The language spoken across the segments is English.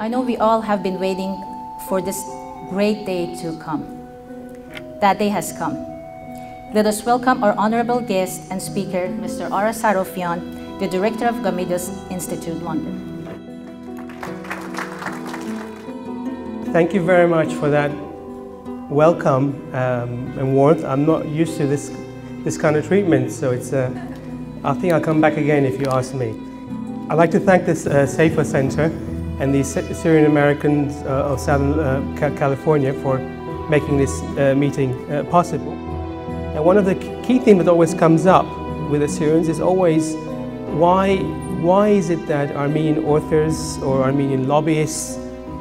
I know we all have been waiting for this great day to come. That day has come. Let us welcome our honorable guest and speaker, Mr. Ara Sarafian, the Director of Gamaida's Institute, London. Thank you very much for that welcome and warmth. I'm not used to this kind of treatment, so I think I'll come back again if you ask me. I'd like to thank this Seyfo Center and the Assyrian Americans of Southern California for making this meeting possible. And one of the key themes that always comes up with Assyrians is always why is it that Armenian authors or Armenian lobbyists,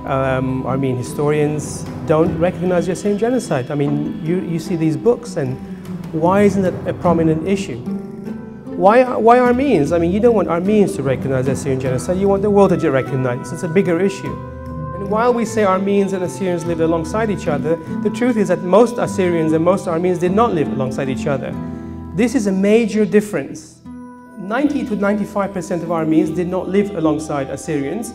Armenian historians don't recognize the Assyrian genocide? I mean, you see these books, and why isn't it a prominent issue? Why Armenians? I mean, you don't want Armenians to recognize the Assyrian genocide, you want the world to recognize it. It's a bigger issue. And while we say Armenians and Assyrians lived alongside each other, the truth is that most Assyrians and most Armenians did not live alongside each other. This is a major difference. 90 to 95% of Armenians did not live alongside Assyrians,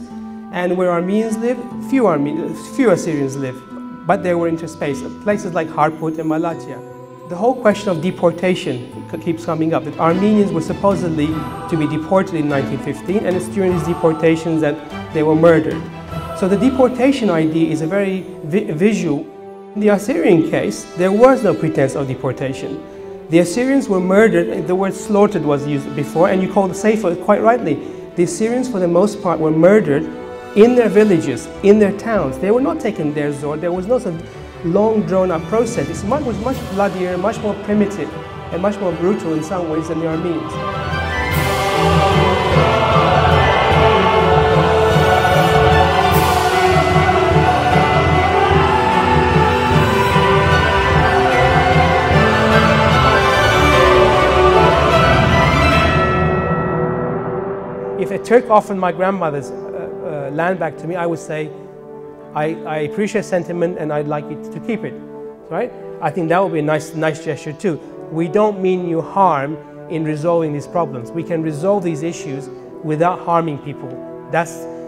and where Armenians live, few Assyrians live, but they were interspaced, places like Harput and Malatya. The whole question of deportation keeps coming up, that Armenians were supposedly to be deported in 1915, and it's during these deportations that they were murdered. So the deportation idea is a very visual. In the Assyrian case, there was no pretense of deportation. The Assyrians were murdered, the word slaughtered was used before, and you called the Seyfo quite rightly. The Assyrians, for the most part, were murdered in their villages, in their towns. They were not taken there, Zor. There was no sort of long, drawn-out process. It was much bloodier, much more primitive, and much more brutal in some ways than the Armenians. If a Turk offered my grandmother's land back to me, I would say, I appreciate sentiment and I'd like you to keep it, right? I think that would be a nice gesture too. We don't mean you harm in resolving these problems. We can resolve these issues without harming people.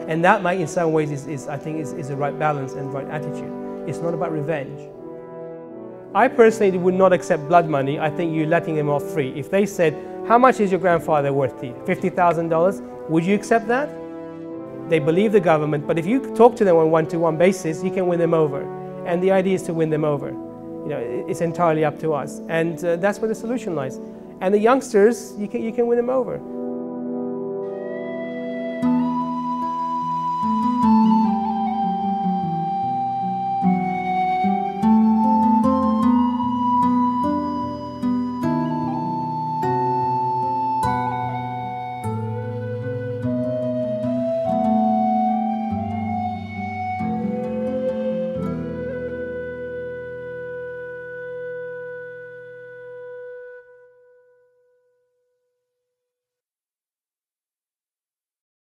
And that might in some ways I think is the right balance and right attitude. It's not about revenge. I personally would not accept blood money. I think you're letting them off free. If they said, how much is your grandfather worth to you? $50,000? Would you accept that? They believe the government, but if you talk to them on a one-to-one basis, you can win them over. And the idea is to win them over. You know, it's entirely up to us. And that's where the solution lies. And the youngsters, you can win them over.